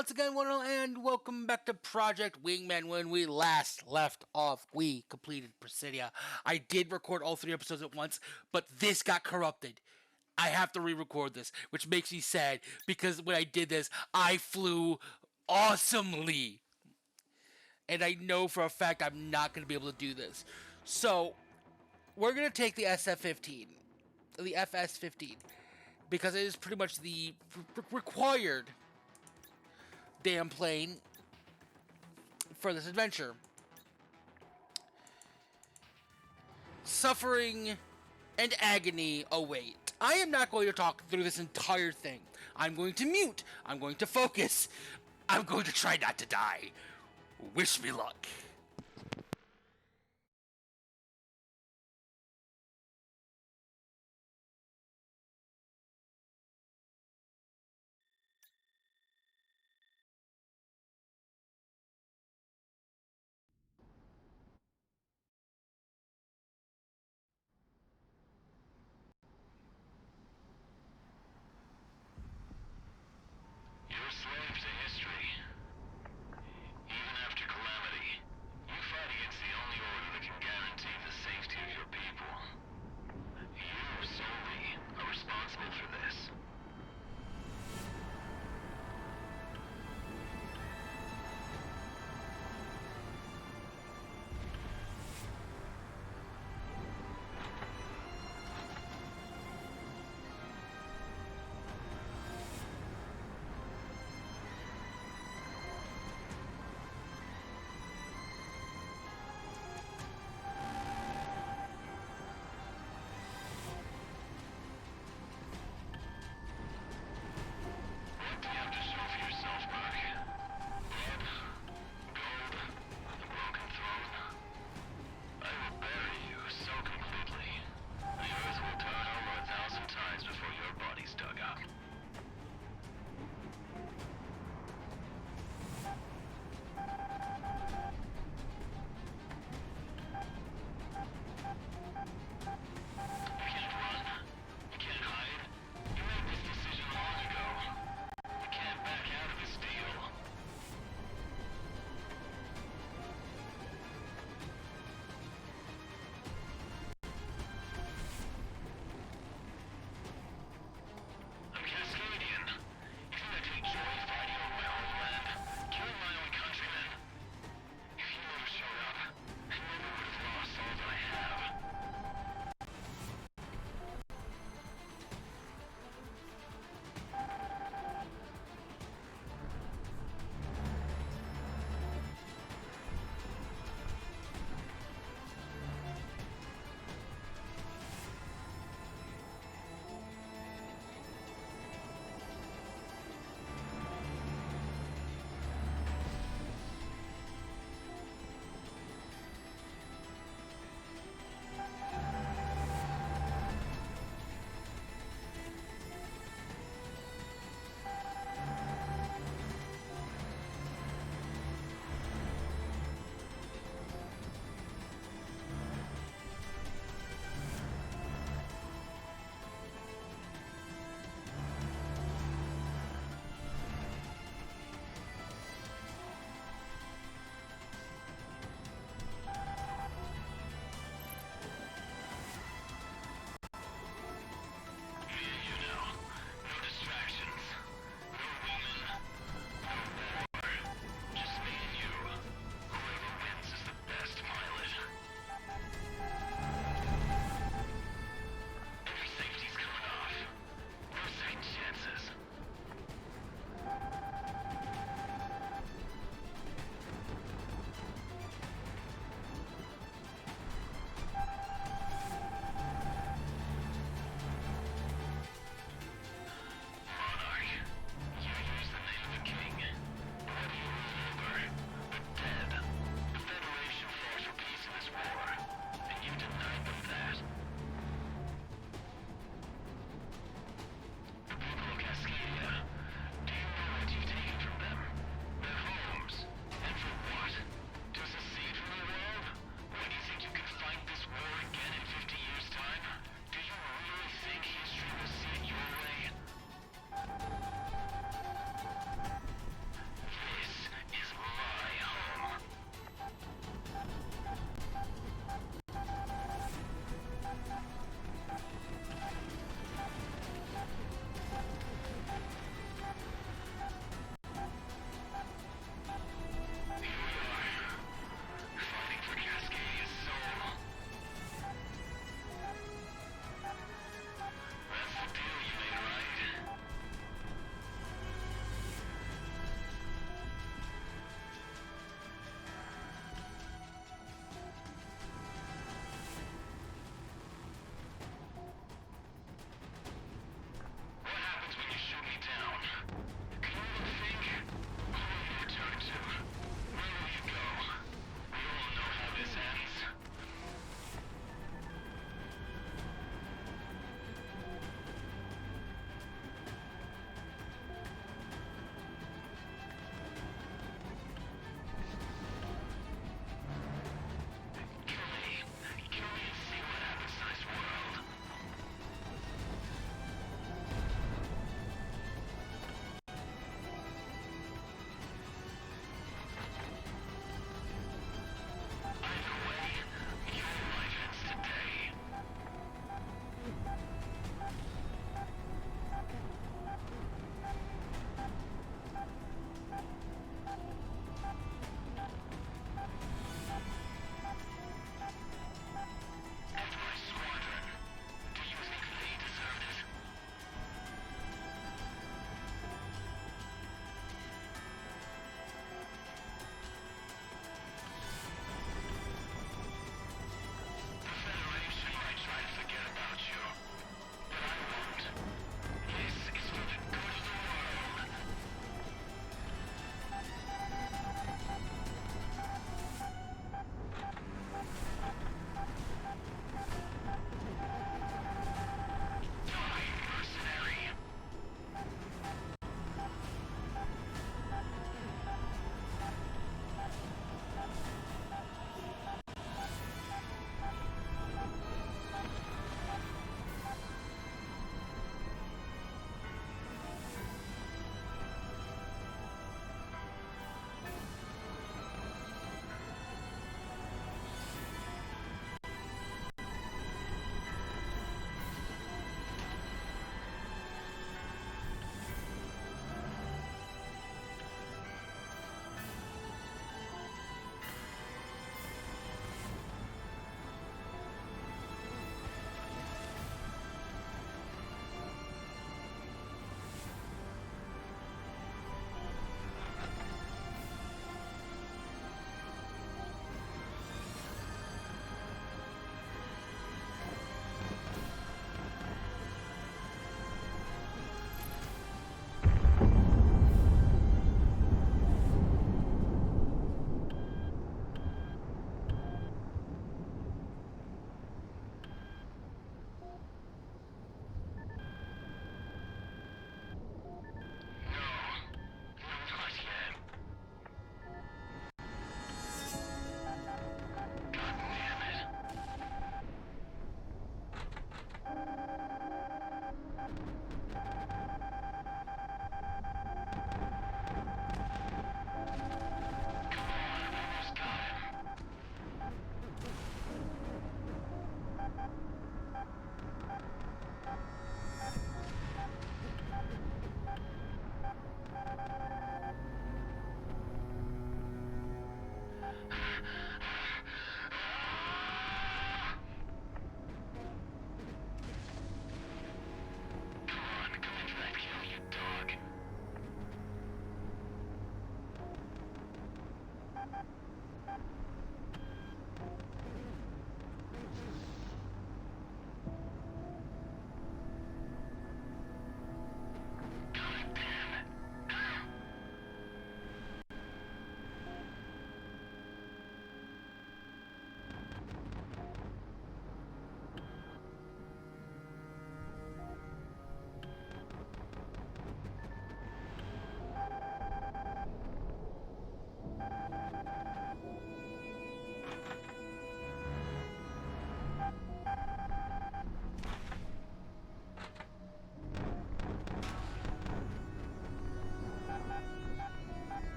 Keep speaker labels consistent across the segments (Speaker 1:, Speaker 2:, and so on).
Speaker 1: once again, and welcome back to Project Wingman. When we last left off, we completed Presidia. I did record all 3 episodes at once, but this got corrupted. I have to re-record this, which makes me sad, because when I did this, I flew awesomely. And I know for a fact I'm not going to be able to do this. So, we're going to take the SF-15, the FS-15, because it is pretty much the required damn plane for this adventure. Suffering and agony await. I am not going to talk through this entire thing. I'm going to mute. I'm going to focus. I'm going to try not to die. Wish me luck.
Speaker 2: You're a slave to history. Even after calamity,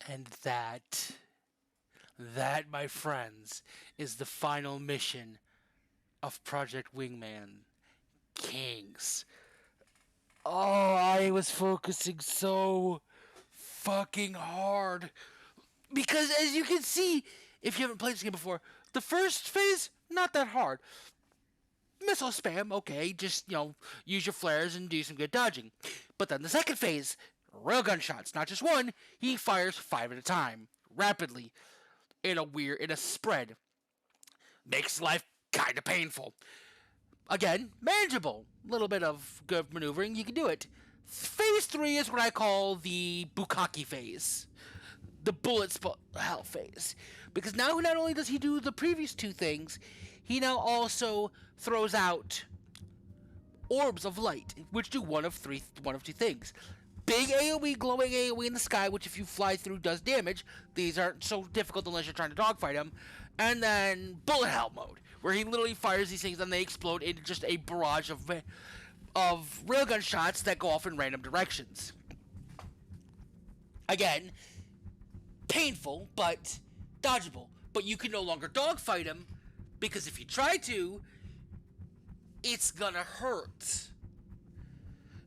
Speaker 1: And that, my friends, is the final mission of Project Wingman. Kings. Oh, I was focusing so fucking hard. Because as you can see, if you haven't played this game before, the first phase, not that hard. Missile spam, okay, just, use your flares and do some good dodging. But then the second phase, railgun shots, not just one, he fires 5 at a time, rapidly, in a spread. Makes life kinda painful. Again, manageable. A little bit of good maneuvering, you can do it. Phase 3 is what I call the Bukkake phase. The bullet hell phase. Because now not only does he do the previous 2 things, he now also throws out orbs of light, which do one of 2 things. Big AoE, glowing AoE in the sky, which if you fly through does damage. These aren't so difficult unless you're trying to dogfight him. And then bullet hell mode, where he literally fires these things and they explode into just a barrage of railgun shots that go off in random directions. Again, painful, but dodgeable. But you can no longer dogfight him, because if you try to, it's gonna hurt.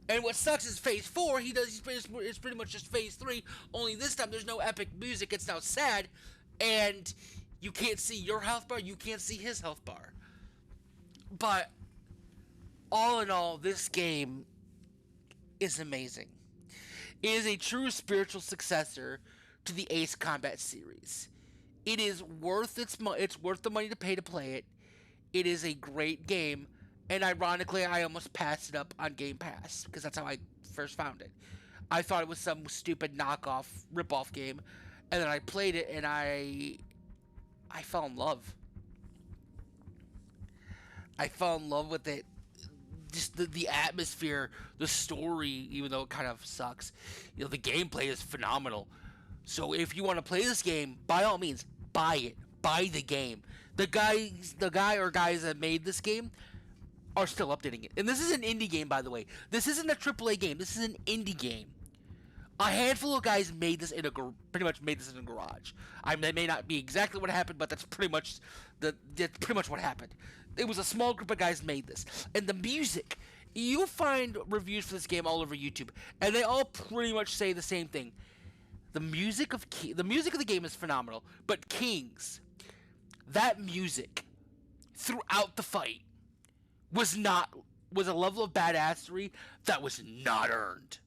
Speaker 1: And what sucks is phase 4, it's pretty much just phase 3, only this time there's no epic music, it's now sad, and you can't see your health bar, you can't see his health bar. But, all in all, this game is amazing. It is a true spiritual successor to the Ace Combat series. It is worth it's worth the money to pay to play it. It is a great game, and ironically, I almost passed it up on Game Pass, because that's how I first found it. I thought it was some stupid knockoff, rip-off game, and then I played it, and I fell in love. I fell in love with it. Just the atmosphere, the story, even though it kind of sucks. The gameplay is phenomenal. So if you want to play this game, by all means, buy it. Buy the game. The guy or guys that made this game are still updating it. And this is an indie game, by the way. This isn't a AAA game. This is an indie game. A handful of guys made this pretty much made this in a garage. That may not be exactly what happened, but that's pretty much what happened. It was a small group of guys made this. And the music, you'll find reviews for this game all over YouTube, and they all pretty much say the same thing. The music of the game is phenomenal, but Kings, that music throughout the fight was a level of badassery that was not earned.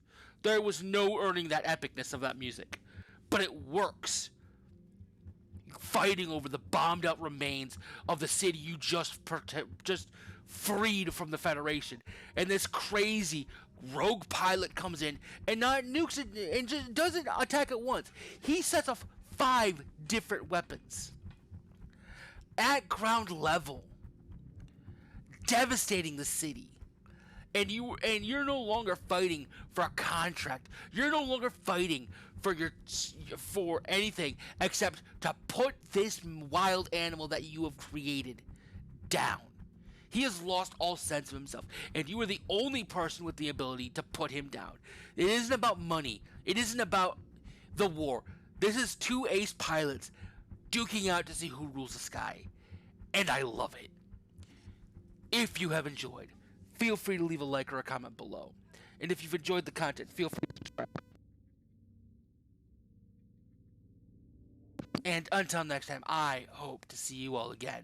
Speaker 1: There was no earning that epicness of that music, but it works. Fighting over the bombed out remains of the city you just freed from the Federation, and this crazy rogue pilot comes in and not nukes it and just doesn't attack it once. He sets off 5 different weapons at ground level, devastating the city. And you're no longer fighting for a contract. You're no longer fighting for anything except to put this wild animal that you have created down. He has lost all sense of himself, and you are the only person with the ability to put him down. It isn't about money. It isn't about the war. This is 2 ace pilots duking out to see who rules the sky. And I love it. If you have enjoyed, feel free to leave a like or a comment below. And if you've enjoyed the content, feel free to subscribe. And until next time, I hope to see you all again